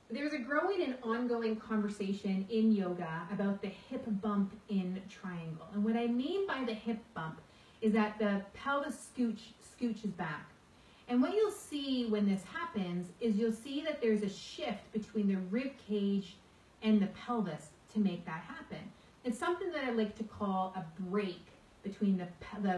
There's a growing and ongoing conversation in yoga about the hip bump in triangle. And what I mean by the hip bump is that the pelvis scooches back. And what you'll see when this happens is you'll see that there's a shift between the rib cage and the pelvis to make that happen. It's something that I like to call a break between the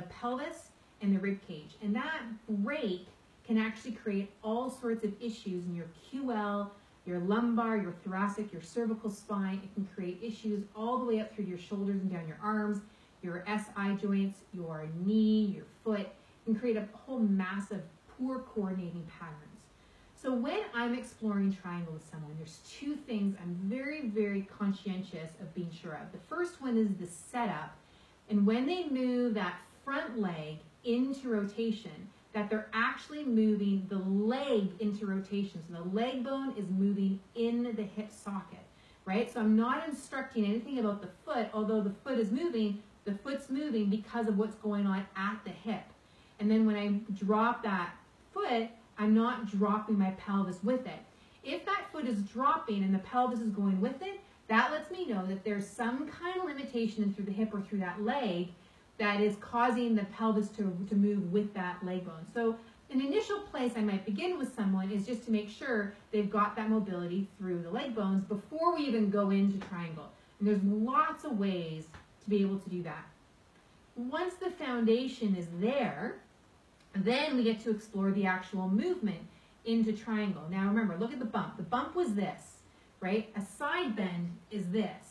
pelvis and the rib cage. And that break can actually create all sorts of issues in your QL, your lumbar, your thoracic, your cervical spine. It can create issues all the way up through your shoulders and down your arms, your SI joints, your knee, your foot. It can create a whole mass of poor coordinating patterns. So when I'm exploring triangle with someone, there's two things I'm very, very conscientious of being sure of. The first one is the setup. And when they move that front leg into rotation, that they're actually moving the leg into rotation. So the leg bone is moving in the hip socket, right? So I'm not instructing anything about the foot, although the foot is moving, the foot's moving because of what's going on at the hip. And then when I drop that foot, I'm not dropping my pelvis with it. If that foot is dropping and the pelvis is going with it, that lets me know that there's some kind of limitation through the hip or through that leg that is causing the pelvis to move with that leg bone. So an initial place I might begin with someone is just to make sure they've got that mobility through the leg bones before we even go into triangle. And there's lots of ways to be able to do that. Once the foundation is there, then we get to explore the actual movement into triangle. Now remember, look at the bump. The bump was this, right? A side bend is this.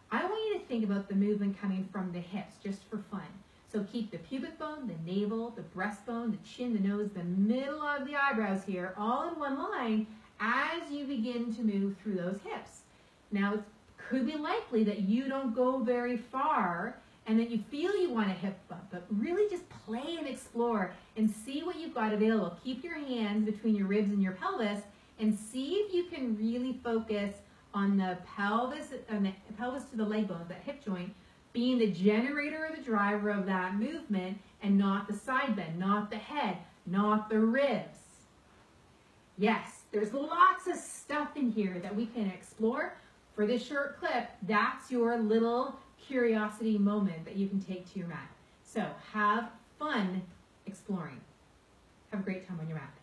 I want you to think about the movement coming from the hips, just for fun. So keep the pubic bone, the navel, the breastbone, the chin, the nose, the middle of the eyebrows here, all in one line as you begin to move through those hips. Now, it could be likely that you don't go very far and that you feel you want a hip bump, but really just play and explore and see what you've got available. Keep your hands between your ribs and your pelvis and see if you can really focus on the pelvis to the leg bone, that hip joint, being the generator or the driver of that movement and not the side bend, not the head, not the ribs. Yes, there's lots of stuff in here that we can explore. For this short clip, that's your little curiosity moment that you can take to your mat. So have fun exploring. Have a great time on your mat.